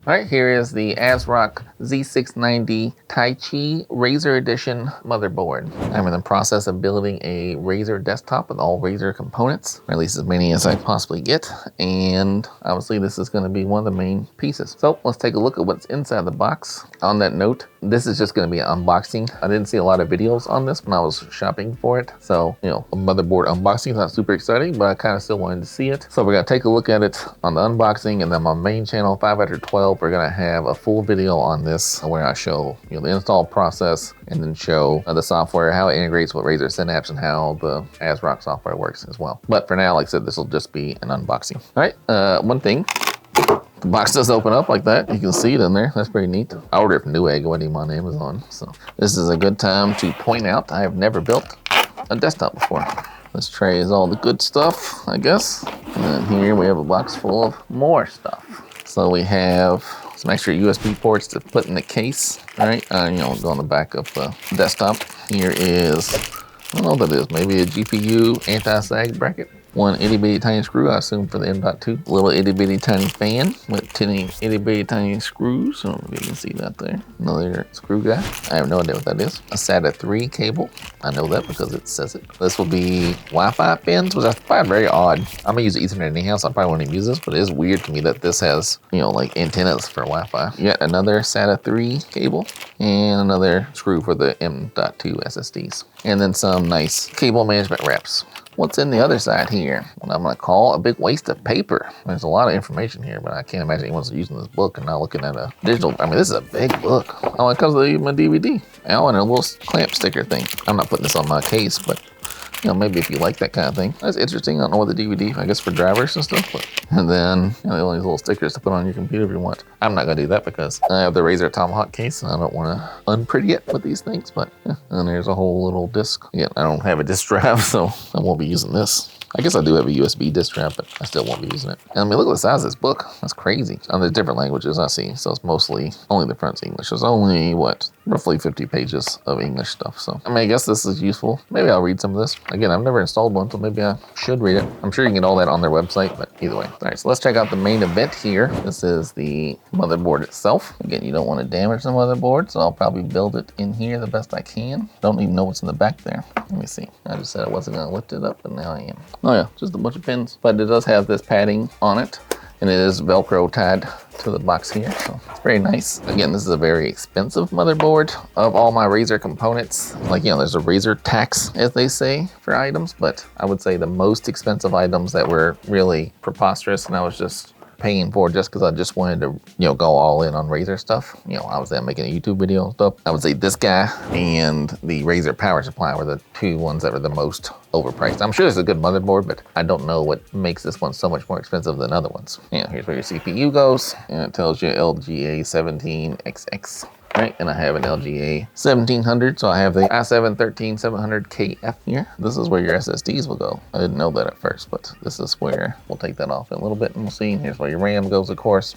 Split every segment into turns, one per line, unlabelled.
All right, here is the ASRock Z690 Taichi Razer Edition motherboard. I'm in the process of building a Razer desktop with all Razer components, or at least as many as I possibly get, and obviously this is going to be one of the main pieces. So let's take a look at what's inside the box. On that note, this is just going to be an unboxing. I didn't see a lot of videos on this when I was shopping for it, so a motherboard unboxing is not super exciting, but I kind of still wanted to see it. So we're going to take a look at it on the unboxing, and then my main channel 5 after 12, we're going to have a full video on this where I show the install process and then show the software, how it integrates with Razer Synapse and how the ASRock software works as well. But for now, like I said, this will just be an unboxing. All right, one thing. The box does open up like that. You can see it in there. That's pretty neat. I ordered it from Newegg on Amazon. So this is a good time to point out I have never built a desktop before. This tray is all the good stuff, I guess. And then here we have a box full of more stuff. So we have some extra USB ports to put in the case. All right, go on the back of the desktop. Here is, I don't know what that is, maybe a GPU anti-sag bracket. One itty bitty tiny screw, I assume for the M.2. Little itty bitty tiny fan with 10 itty bitty tiny screws. I don't know if you can see that there. Another screw guy. I have no idea what that is. A SATA 3 cable. I know that because it says it. This will be Wi-Fi pins, which I find very odd. I'm gonna use Ethernet anyhow, so I probably won't even use this, but it is weird to me that this has, like antennas for Wi-Fi. Yet another SATA 3 cable and another screw for the M.2 SSDs. And then some nice cable management wraps. What's in the other side here? What I'm gonna call a big waste of paper. There's a lot of information here, but I can't imagine anyone's using this book and not looking at a digital. I mean, this is a big book. Oh, it comes with my DVD. And a little clamp sticker thing. I'm not putting this on my case, but maybe if you like that kind of thing. That's interesting. I don't know what the DVD, I guess for drivers and stuff. But, and then all these little stickers to put on your computer if you want. I'm not gonna do that because I have the Razer Tomahawk case and I don't want to unpretty it with these things. But and there's a whole little disc. Yeah, I don't have a disc drive, so I won't be using this. I guess I do have a USB disk drive, but I still won't be using it. And I mean, look at the size of this book. That's crazy. On the different languages I see, so it's mostly only the front's English. There's only, roughly 50 pages of English stuff. So, I mean, I guess this is useful. Maybe I'll read some of this. Again, I've never installed one, so maybe I should read it. I'm sure you can get all that on their website, but either way. All right, so let's check out the main event here. This is the motherboard itself. Again, you don't want to damage the motherboard, so I'll probably build it in here the best I can. Don't even know what's in the back there. Let me see. I just said I wasn't going to lift it up, but now I am. Oh yeah, just a bunch of pins. But it does have this padding on it, and it is Velcro tied to the box here, so it's very nice. Again, this is a very expensive motherboard. Of all my Razer components, there's a Razer tax, as they say, for items, but I would say the most expensive items that were really preposterous, and I was just paying for just because I just wanted to, go all in on Razer stuff. Obviously I'm making a YouTube video and stuff. I would say this guy and the Razer power supply were the two ones that were the most overpriced. I'm sure it's a good motherboard, but I don't know what makes this one so much more expensive than other ones. Here's where your CPU goes, and it tells you LGA 17XX. Right, and I have an LGA 1700, so I have the i7-13700KF here. This is where your SSDs will go. I didn't know that at first, but this is where we'll take that off in a little bit and we'll see. Here's where your RAM goes, of course.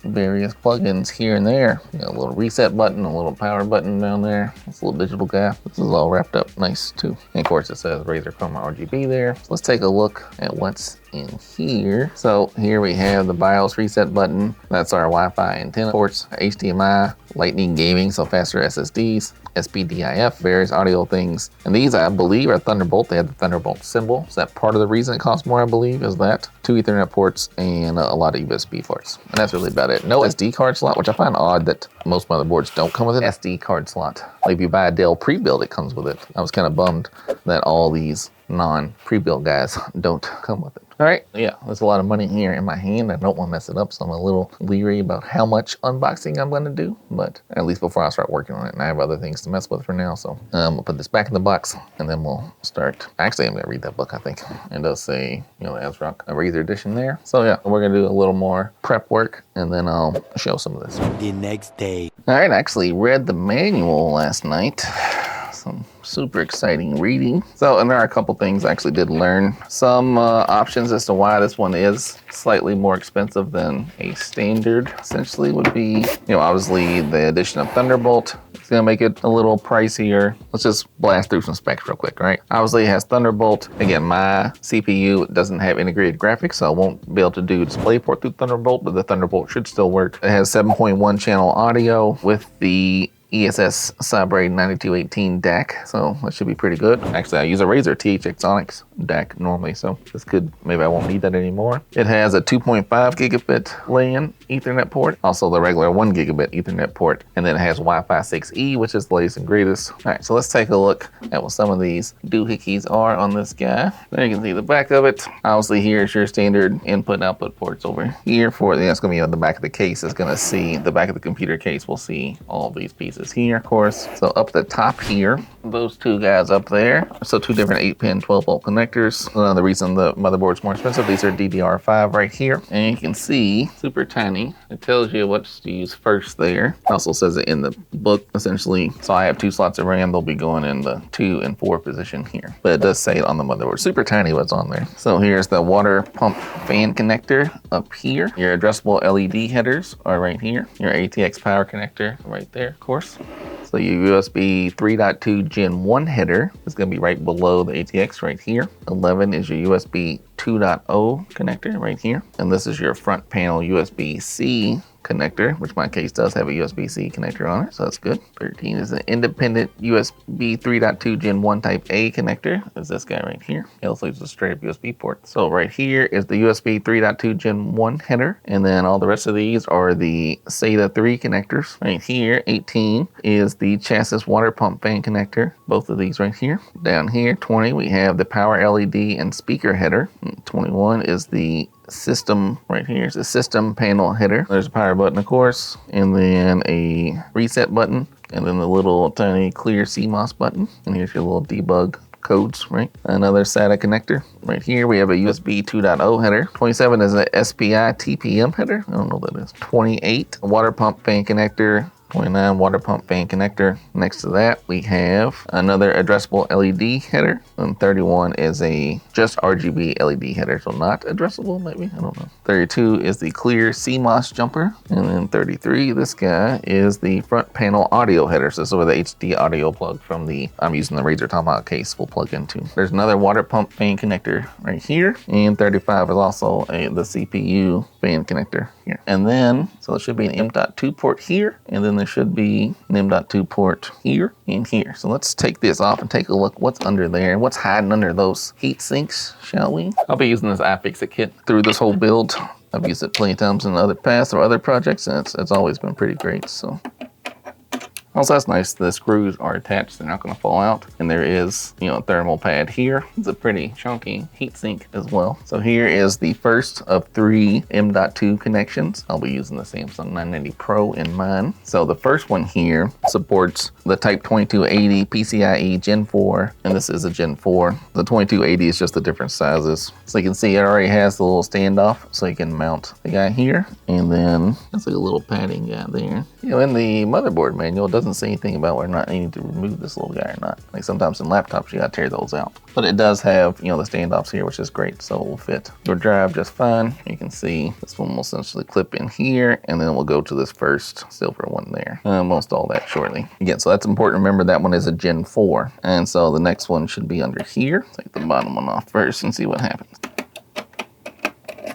Various plugins here and there. A little reset button, a little power button down there. This little digital guy. This is all wrapped up nice too. And of course it says Razer Chroma aRGB there. So let's take a look at what's in here. So here we have the BIOS reset button. That's our Wi-Fi antenna ports, HDMI, Lightning gaming, so faster SSDs, SPDIF, various audio things. And these, I believe, are Thunderbolt. They have the Thunderbolt symbol. So that part of the reason it costs more, I believe, is that. 2 Ethernet ports and a lot of USB ports. And that's really about it. No SD card slot, which I find odd that most motherboards don't come with an SD card slot. Like if you buy a Dell pre-built, it comes with it. I was kind of bummed that all these non-pre-built guys don't come with it. All right, yeah, there's a lot of money here in my hand. I don't want to mess it up, so I'm a little leery about how much unboxing I'm going to do, but at least before I start working on it, and I have other things to mess with for now, so we'll put this back in the box, and then we'll start. Actually, I'm going to read that book, I think. It does say, the ASRock Razer edition there. So yeah, we're going to do a little more prep work, and then I'll show some of this.
The next day.
All right, I actually read the manual last night. Some super exciting reading. So, and there are a couple things I actually did learn. Some options as to why this one is slightly more expensive than a standard essentially would be, obviously the addition of Thunderbolt It's gonna make it a little pricier. Let's just blast through some specs real quick, right? Obviously it has Thunderbolt. Again, my CPU doesn't have integrated graphics, so I won't be able to do DisplayPort through Thunderbolt, but the Thunderbolt should still work. It has 7.1 channel audio with the ESS Cybrade 9218 DAC, so that should be pretty good. Actually, I use a Razer THX DAC normally, so this could, maybe I won't need that anymore. It has a 2.5 gigabit LAN Ethernet port, also the regular 1 gigabit Ethernet port, and then it has Wi-Fi 6E, which is the latest and greatest. All right, so let's take a look at what some of these doohickeys are on this guy. There you can see the back of it. Obviously, here's your standard input and output ports over here. For that's going to be on the back of the case. It's going to see the back of the computer case. We'll see all of these pieces here, of course. So up the top here, those two guys up there. So two different 8-pin 12-volt connectors. Another reason the motherboard's more expensive, these are DDR5 right here. And you can see, super tiny. It tells you what to use first there. It also says it in the book, essentially. So I have 2 slots of RAM. They'll be going in the 2 and 4 position here. But it does say it on the motherboard. Super tiny what's on there. So here's the water pump fan connector up here. Your addressable LED headers are right here. Your ATX power connector right there, of course. So your USB 3.2 Gen 1 header is going to be right below the ATX right here. 11 is your USB 2.0 connector right here. And this is your front panel USB-C connector, which my case does have a USB-C connector on it, so that's good. 13 is an independent USB 3.2 Gen 1 Type A connector. Is this guy right here. It also is a straight up USB port. So right here is the USB 3.2 Gen 1 header, and then all the rest of these are the SATA 3 connectors. Right here, 18 is the chassis water pump fan connector. Both of these right here. Down here, 20, we have the power LED and speaker header. 21 is the system right here. It's a system panel header. There's a power button, of course, and then a reset button, and then the little tiny clear CMOS button. And here's your little debug codes, right? Another SATA connector. Right here we have a USB 2.0 header. 27 is a SPI TPM header. I don't know what that is. 28, a water pump fan connector. 29 water pump fan connector. Next to that, we have another addressable LED header. And 31 is a just RGB LED header, so not addressable, maybe, I don't know. 32 is the clear CMOS jumper. And then 33, this guy is the front panel audio header. So this is where the HD audio plug from the, I'm using the Razer Tomahawk case, will plug into. There's another water pump fan connector right here. And 35 is also the CPU fan connector here. And then, so it should be an M.2 port here, and then there should be an M.2 port here and here. So let's take this off and take a look what's under there and what's hiding under those heat sinks, shall we? I'll be using this iFixit kit through this whole build. I've used it plenty of times in other past or other projects, and it's always been pretty great. So also, that's nice. The screws are attached. They're not going to fall out. And there is, a thermal pad here. It's a pretty chunky heatsink as well. So here is the first of 3 M.2 connections. I'll be using the Samsung 990 Pro in mine. So the first one here supports the Type 2280 PCIe Gen 4, and this is a Gen 4. The 2280 is just the different sizes. So you can see it already has the little standoff, so you can mount the guy here. And then that's like a little padding guy there. In the motherboard manual, it doesn't say anything about whether or not you need to remove this little guy or not. Like sometimes in laptops, you gotta tear those out. But it does have, the standoffs here, which is great. So it will fit your drive just fine. You can see this one will essentially clip in here, and then we'll go to this first silver one there. We'll install that shortly. Again, so that's important. Remember that one is a Gen 4. And so the next one should be under here. Take the bottom one off first and see what happens.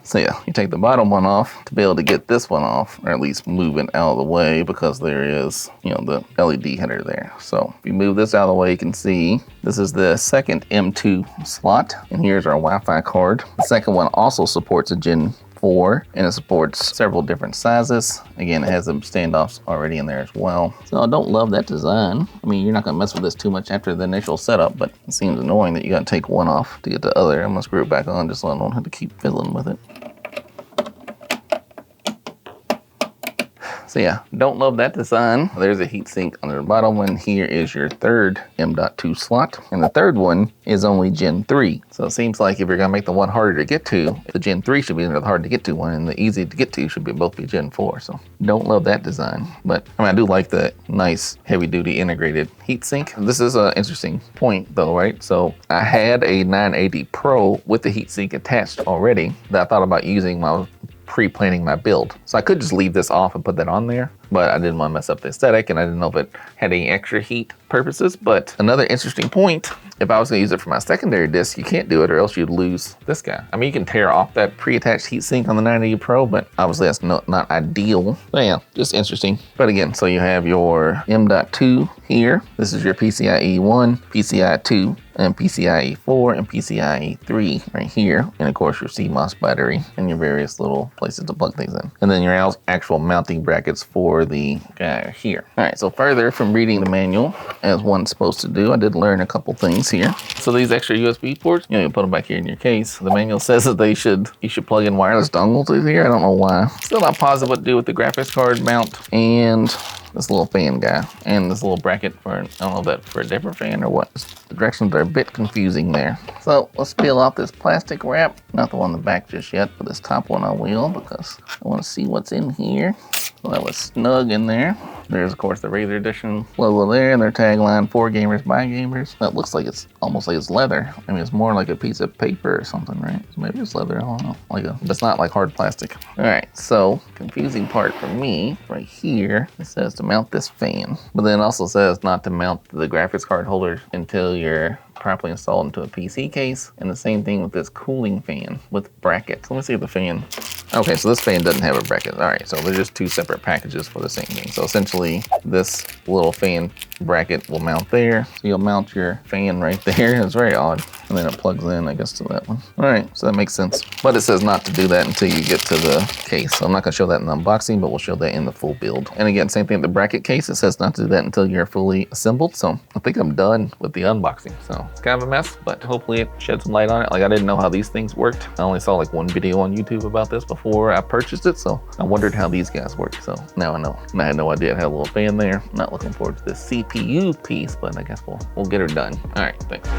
So yeah, you take the bottom one off to be able to get this one off, or at least move it out of the way, because there is, the LED header there. So if you move this out of the way, you can see this is the second M.2 slot, and here's our Wi-Fi card. The second one also supports a Gen 4, and it supports several different sizes. Again, it has some standoffs already in there as well. So I don't love that design. I mean, you're not gonna mess with this too much after the initial setup, but it seems annoying that you gotta take one off to get the other. I'm gonna screw it back on just so I don't have to keep fiddling with it. So yeah, don't love that design. There's a heatsink under the bottom one. Here is your third M.2 slot. And the third one is only Gen 3. So it seems like if you're gonna make the one harder to get to, the Gen 3 should be the hard to get to one, and the easy to get to should both be Gen 4. So don't love that design. But I do like the nice heavy duty integrated heatsink. This is an interesting point though, right? So I had a 980 Pro with the heatsink attached already that I thought about using when I was pre-planning my build. So I could just leave this off and put that on there, but I didn't want to mess up the aesthetic, and I didn't know if it had any extra heat purposes. But another interesting point, if I was gonna use it for my secondary disk, you can't do it or else you'd lose this guy. I mean, you can tear off that pre-attached heatsink on the 980 Pro, but obviously that's not ideal. But yeah, just interesting. But again, so you have your M.2 here. This is your PCIe 1, PCIe 2, and PCIe 4 and PCIe 3 right here. And of course your CMOS battery and your various little places to plug things in. And then your actual mounting brackets for the guy here. All right, so further from reading the manual, as one's supposed to do, I did learn a couple things here. So these extra USB ports, you put them back here in your case. The manual says that you should plug in wireless dongles in here. I don't know why. Still not positive what to do with the graphics card mount and this little fan guy and this little bracket for, I don't know if that's for a different fan or what. The directions are a bit confusing there. So let's peel off this plastic wrap. Not the one in the back just yet, but this top one I will, because I want to see what's in here. So that was snug in there. There's, of course, the Razer Edition logo there, and their tagline, for gamers, by gamers. That looks like it's almost like it's leather. I mean, it's more like a piece of paper or something, right? So maybe it's leather, I don't know. But it's not like hard plastic. All right, so confusing part for me, right here, it says to mount this fan. But then it also says not to mount the graphics card holder until you're properly installed into a PC case. And the same thing with this cooling fan with brackets. Let me see if the fan, okay, so this fan doesn't have a bracket. All right, so they're just two separate packages for the same thing. So essentially this little fan bracket will mount there. So you'll mount your fan right there. It's very odd. And then it plugs in, I guess, to that one. All right, so that makes sense. But it says not to do that until you get to the case. So I'm not gonna show that in the unboxing, but we'll show that in the full build. And again, same thing with the bracket case. It says not to do that until you're fully assembled. So I think I'm done with the unboxing. So it's kind of a mess, but hopefully it sheds some light on it. Like, I didn't know how these things worked. I only saw like one video on YouTube about this before I purchased it. So I wondered how these guys work. So now I know. And I had no idea it had a little fan there. Not looking forward to this CPU piece, but I guess we'll get her done. All right, thanks.